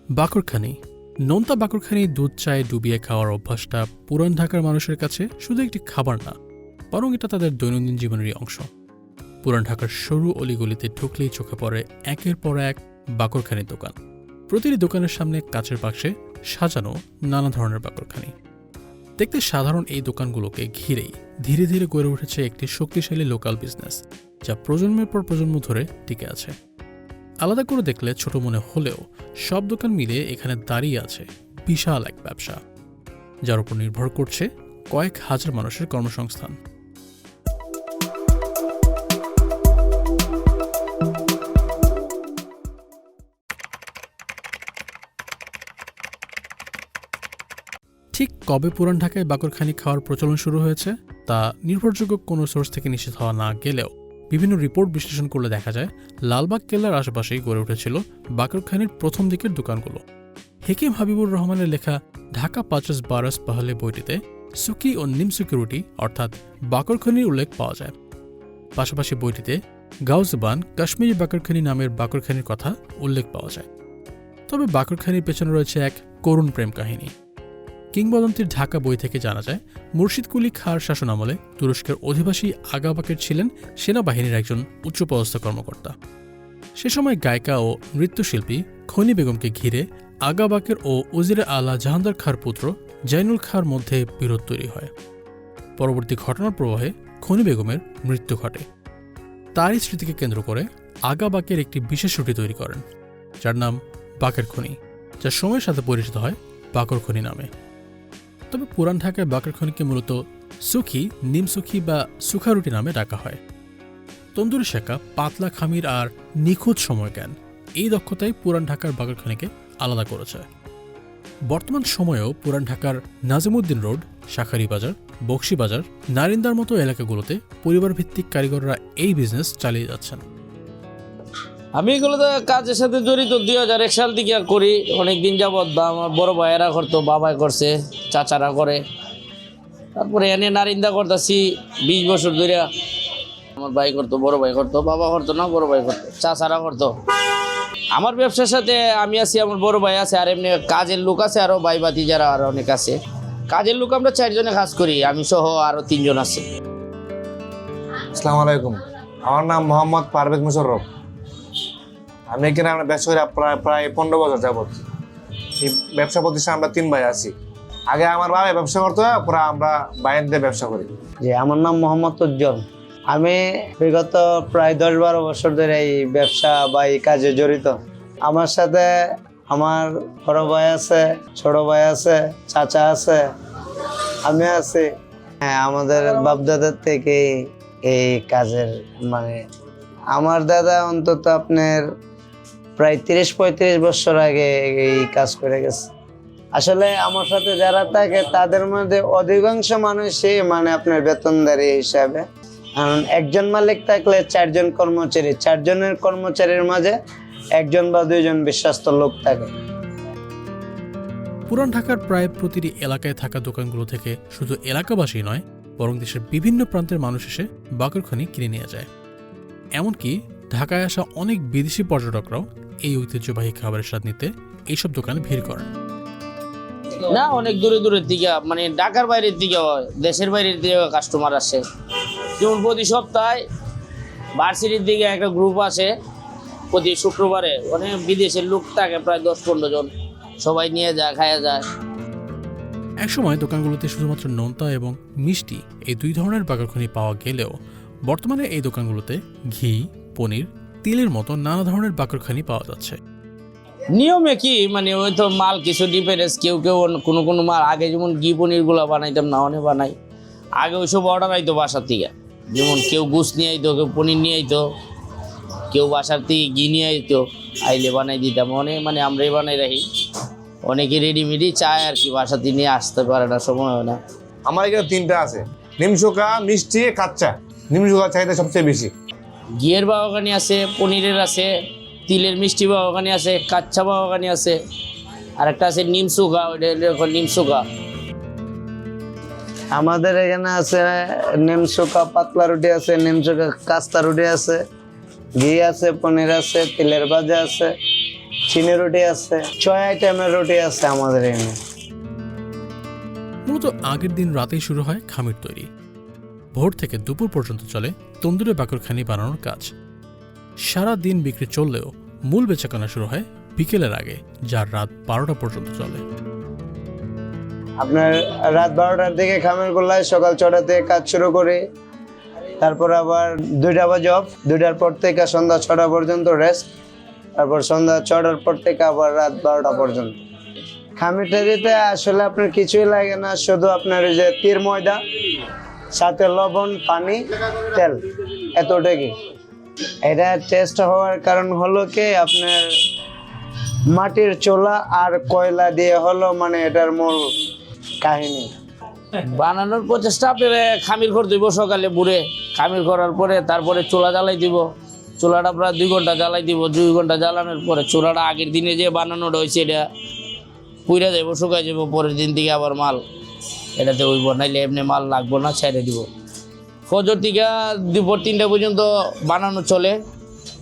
বাকরখানি নোনতা বাকরখানি দুধ চায়ে ডুবিয়ে খাওয়ার অভ্যাসটা পুরান ঢাকার মানুষের কাছে শুধু একটি খাবার না, বরং এটা তাদের দৈনন্দিন জীবনেরই অংশ। পুরান ঢাকার সরু অলিগলিতে ঢুকলেই চোখে পড়ে একের পর এক বাকরখানির দোকান। প্রতিটি দোকানের সামনে কাচের বাক্সে সাজানো নানা ধরনের বাকরখানি। দেখতে সাধারণ এই দোকানগুলোকে ঘিরেই ধীরে ধীরে গড়ে উঠেছে একটি শক্তিশালী লোকাল বিজনেস, যা প্রজন্মের পর প্রজন্ম ধরে টিকে আছে। আলাদা করে দেখলে ছোট মনে হলেও সব দোকান মিলে এখানে দাঁড়িয়ে আছে বিশাল এক ব্যবসা, যার উপর নির্ভর করছে কয়েক হাজার মানুষের কর্মসংস্থান। ঠিক কবে পুরান ঢাকায় বাকরখানি খাওয়ার প্রচলন শুরু হয়েছে তা নির্ভরযোগ্য কোনো সোর্স থেকে নিশ্চিত হওয়া না গেলেও বিভিন্ন রিপোর্ট বিশ্লেষণ করলে দেখা যায় লালবাগ কেল্লার আশেপাশেই গড়ে উঠেছিল বাকরখানির প্রথম দিকের দোকানগুলো। হেকিম হাবিবুর রহমানের লেখা ঢাকা ৫০ বারস পাহলে বইটিতে সুকি ও নিমসুকি রুটি অর্থাৎ বাকরখানির উল্লেখ পাওয়া যায়। পাশাপাশি বইটিতে গাউজবান কাশ্মীরি বাকরখানি নামের বাকরখানির কথা উল্লেখ পাওয়া যায়। তবে বাকরখানির পেছনে রয়েছে এক করুণ প্রেম কাহিনী। কিংবদন্তির ঢাকা বই থেকে জানা যায় মুর্শিদ কুলি খাঁর শাসনামলে তুরস্কের অধিবাসী আগাবাকের ছিলেন সেনাবাহিনীর একজন উচ্চপদস্থ কর্মকর্তা। সে সময় গায়িকা ও নৃত্যশিল্পী খনি বেগমকে ঘিরে আগাবাকের ও উজিরে আলা জাহানদার খাঁর পুত্র জাইনুল খাঁর মধ্যে বিরোধ তৈরি হয়। পরবর্তী ঘটনার প্রবাহে খনি বেগমের মৃত্যু ঘটে। তারই স্মৃতিকে কেন্দ্র করে আগাবাকের একটি বিশেষ রুটি তৈরি করেন, যার নাম বাকের খনি, যা সময়ের সাথে পরিচিত হয় বাকরখনি নামে। তবে পুরান ঢাকায় বাকরখনিকে মূলত সুখি, নিমসুখি বা সুখা রুটি নামে ডাকা হয়। তন্দুরি শেখা, পাতলা খামির আর নিখুঁত সময়জ্ঞান, এই দক্ষতাই পুরান ঢাকার বাকরখনিকে আলাদা করেছে। বর্তমান সময়েও পুরান ঢাকার নাজিমউদ্দিন রোড, শাঁখারী বাজার, বকশী বাজার, নারিন্দার মতো এলাকাগুলোতে পরিবারভিত্তিক কারিগররা এই বিজনেস চালিয়ে যাচ্ছেন। আমি এগুলো তো কাজের সাথে জড়িত 2001 সাল থেকে করি। অনেকদিন যাবৎ বা আমার বড় ভাইয়েরা করতো, বাবাই করছে, চাচারা করে। তারপরে এনে নারিন্দা করতেছি 20 বছর ধরে। আমার ভাই করতো, বড় ভাই করতো, বাবা করতো না, বড় ভাই করতো, চাচারা করতো। আমার ব্যবসার সাথে আমি আছি, আমার বড় ভাই আছে, আর এমনি কাজের লোক আছে, আরও ভাই বাতি যারা আর অনেক আছে। কাজের লোক আমরা 4 জনে কাজ করি, আমি সহ আরও 3 জন আছে। আসসালামু আলাইকুম, আমার নাম মোহাম্মদ পারভেজ মুশাররফ। আমি এখানে আমরা ব্যবসা করি প্রায় 15 বছর যাবত। এই ব্যবসা প্রতিষ্ঠান আমরা 3 ভাই আছি। আগে আমার বাবা ব্যবসা করতো, পরে আমরা বাইরে ব্যবসা করি। জি, আমার নাম মোহাম্মদ উজ্জ্বল। আমি বিগত প্রায় 10-12 বছর ধরে এই ব্যবসা বা এই কাজে জড়িত। আমার সাথে আমার বড় ভাই আছে, ছোট ভাই আছে, চাচা আছে, আমি আছি। হ্যাঁ, আমাদের বাপদাদার থেকে এই কাজের আমার দাদা অন্তত আপনার প্রায় 30-35 বছর আগে এই কাজ করে গেছে। আসলে আমার সাথে যারা থাকে তাদের মধ্যে অধিকাংশ মানুষই আপনার বেতনদারি হিসাবে। কারণ একজন মালিক থাকলে 4 জন কর্মচারী, 4 জনের কর্মচারীর মাঝে 1 জন বা 2 জন বিশ্বস্ত লোক থাকে। পুরান ঢাকার প্রায় প্রতিটি এলাকায় থাকা দোকানগুলো থেকে শুধু এলাকাবাসী নয়, বরং দেশের বিভিন্ন প্রান্তের মানুষ এসে বাকরখনি কিনে নিয়ে যায়। এমনকি ঢাকায় আসা অনেক বিদেশি পর্যটকরাও এই ঐতিহ্যবাহী খাবারের স্বাদ নিতে এইসব দোকানে ভিড় করেন। না, অনেক দূরে দূরের দিকে, ঢাকার বাইরের দিকে, দেশের বাইরের দিকে কাস্টমার আসে। যেমন প্রতি সপ্তাহে ভার্সিটির দিকে একটা গ্রুপ আসে, প্রতি শুক্রবারে অনেক বিদেশের লোক থাকে, প্রায় 10-15 জন, সবাই নিয়ে যায়, খাওয়া যায়। একসময় দোকানগুলোতে শুধুমাত্র নোনতা এবং মিষ্টি এই 2 ধরনের বাকরখনি পাওয়া গেলেও বর্তমানে এই দোকানগুলোতে ঘি, পনির, তিলের মতো নানা ধরনের বাকরখনি পাওয়া যাচ্ছে। নিয়মে কি ওই তো মাল কিছু ডিফারেন্স, কেউ কেউ কোনো মাল আগে যেমন ঘি পনিরগুলো বানাইতাম না, অনেক বানাই। আগে ওইসব অর্ডার আইতো বাসার থেকে, যেমন কেউ গুস নিয়ে আইতো, কেউ পনির নিয়ে আইতো, কেউ বাসার থেকে ঘি নিয়ে আইতো, আইলে বানাই দিতাম। আমরাই বানাই রাখি। অনেকে রেডিমেডই চায় আর কি, বাসা থেকে নিয়ে আসতে পারে না, সময় হয় না। আমার এখানে 3টা আছে, নিমসুকা, মিষ্টি, কাচ্চা। নিমসুকা চাহিদা সবচেয়ে বেশি। ঘিয়ের বাগানি আছে, পনিরের আছে, তিলের মিষ্টি বাগানি আছে, কাচ্চা বাগানি আছে, আর একটা আছে নিমসুকা, ওইটা নিমসুকা। আমাদের এখানে আছে নিমসুকা পাতলা রুটি আছে, নিমসুকা কাস্তা রুটি আছে, ঘি আছে, পনির আছে, তিলের ভাজা আছে, চিনি রুটি আছে, 6 আইটেমের রুটি আছে আমাদের এখানে। মূলত আগের দিন রাতেই শুরু হয় খামির তৈরি। ভোর থেকে দুপুর পর্যন্ত চলে তন্দুরে বাকরখানি বানানোর কাজ। সারা দিন বিক্রি চললেও মূল বেচাকেনা শুরু হয় বিকেলের আগে, যা রাত 12টা পর্যন্ত চলে। আপনার রাত 12টার দিকে খামির গোল্লায়, সকাল 6টা থেকে কাজ শুরু করি, তারপর আবার 2টা বাজে অফ, 2টার পর থেকে সন্ধ্যা 6টা পর্যন্ত রেস্ট, তারপর সন্ধ্যা 6টার পর থেকে আবার রাত 12টা পর্যন্ত। খামিরটা দিতে আসলে আপনার কিছুই লাগে না, শুধু আপনার ওই যে তীর ময়দা, সাথে লবণ, পানি, তেল, এতটুকুই। এটা টেস্ট হওয়ার কারণ হলো কি আপনার মাটির চুলা আর কয়লা দিয়ে হলো মানে এটার মূল কাহিনী। বানানোর প্রচেষ্টা আপনারা খামির করে দিব সকালে বুড়ে, খামির করার পরে তারপরে চুলা জ্বালাই দিব। চুলাটা প্রায় 2 ঘন্টা জ্বালাই দিব। 2 ঘন্টা জ্বালানোর পরে চুলাটা আগের দিনে যে বানানোটা হয়েছে এটা পুড়ে যাবো, শুকাই যাবো। পরের দিন থেকে আবার মাল এটাতে হইব, নাইলে এমনি মাল লাগবো না, ছেড়ে দিব। ফজর থেকে দুপুর 3টা পর্যন্ত বানানো চলে,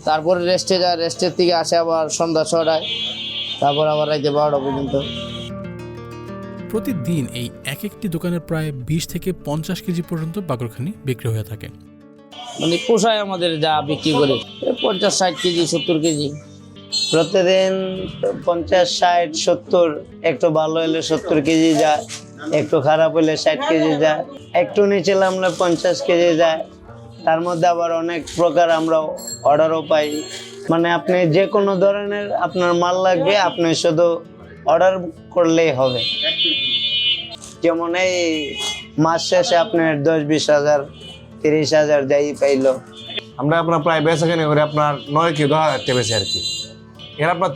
তারপরে রেস্টে যায়। রেস্টের থেকে আসে আবার সন্ধ্যা 6টায়, তারপর আবার রাতে 12টা পর্যন্ত। প্রতিদিন এই এক একটি দোকানের প্রায় 20 থেকে 50 কেজি পর্যন্ত বাকরখানি বিক্রি হয়ে থাকে। মানে পোষায় আমাদের যা বিক্রি করে 50-60 কেজি 70 কেজি প্রতিদিন 50, 60, 70, একটু ভালো হলে 70 কেজি যায়, একটু খারাপ হলে 60 কেজি যায়, একটু নিচে নামলে 50 কেজি যায়। তার মধ্যে আবার অনেক প্রকার আমরা অর্ডারও পাই। মানে আপনি যে কোনো ধরনের আপনার মাল লাগবে, আপনি শুধু অর্ডার করলেই হবে। যেমন এই মাস শেষে আপনার 10-20 হাজার, 30 হাজার যাই পাইলো। আমরা আপনার প্রায় বেচাকেনা করে আপনার 9 কি 10 হাজার টাকা বেশি আর কি। এর আপনার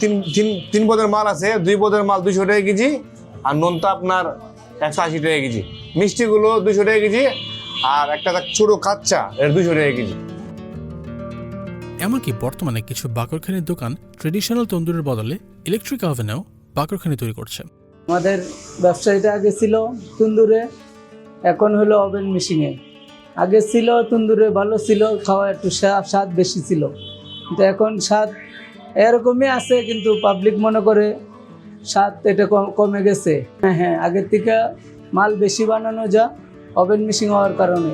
তিন পদের মাল আছে, 2 পদের মাল 200 টাকা কেজি, আর নোনতা আপনার 180 টাকা কেজি, মিষ্টিগুলো 200 টাকা কেজি, আর একটা ছোট কাচ্চা এর 200 টাকা কেজি। এমনকি বর্তমানে কিছু বাকরখানির দোকান ট্রেডিশনাল তন্দুরের বদলে ইলেকট্রিক ওভেনেও বাকরখানি তৈরি করছে। আমাদের ব্যবসায়ীটা আগে ছিল তন্দুরে, এখন হলো ওভেন মেশিনে। আগে ছিল তন্দুরে ভালো ছিল, খাওয়া একটু স্বাদ বেশি ছিল, কিন্তু এখন স্বাদ এরকমই আছে, কিন্তু পাবলিক মনে করে স্বাদ এটা কমে গেছে। হ্যাঁ, আগের থেকে মাল বেশি বানানো যা ওভেন মেশিন হওয়ার কারণে।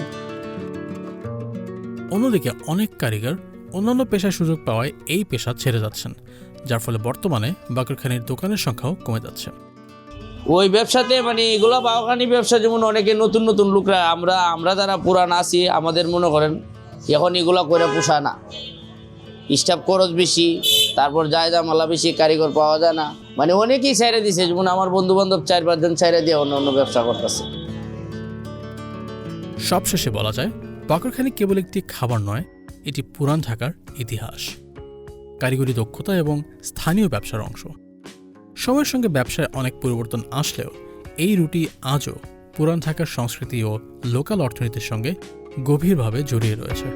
অন্যদিকে অনেক কারিগর অন্যান্য পেশায় সুযোগ পাওয়ায় এই পেশা ছেড়ে যাচ্ছেন, যার ফলে বর্তমানে বাকরখানির দোকানের সংখ্যাও কমে যাচ্ছে। ওই ব্যবসাতে মানে এগুলো বাওখানি ব্যবসা, যেমন অনেকে নতুন নতুন লোকরা, আমরা যারা পুরান আছি, আমাদের মনে করেন এখন এগুলো করে পোষায় না। স্টাফ খরচ বেশি, তারপর জায়দামালা বেশি, কারিগর পাওয়া যায় না। মানে অনেকেই ছেড়ে দিছে, যেমন আমার বন্ধু বান্ধব 4-5 জন ছেড়ে দিয়ে অন্য অন্য ব্যবসা করতেছে। সবশেষে বলা যায়, বাকরখানি কেবল একটি খাবার নয়, এটি পুরান ঢাকার ইতিহাস, কারিগরি দক্ষতা এবং স্থানীয় ব্যবসার অংশ। সময়ের সঙ্গে ব্যবসায় অনেক পরিবর্তন আসলেও এই রুটি আজও পুরান ঢাকার সংস্কৃতি ও লোকাল অর্থনীতির সঙ্গে গভীরভাবে জড়িয়ে রয়েছে।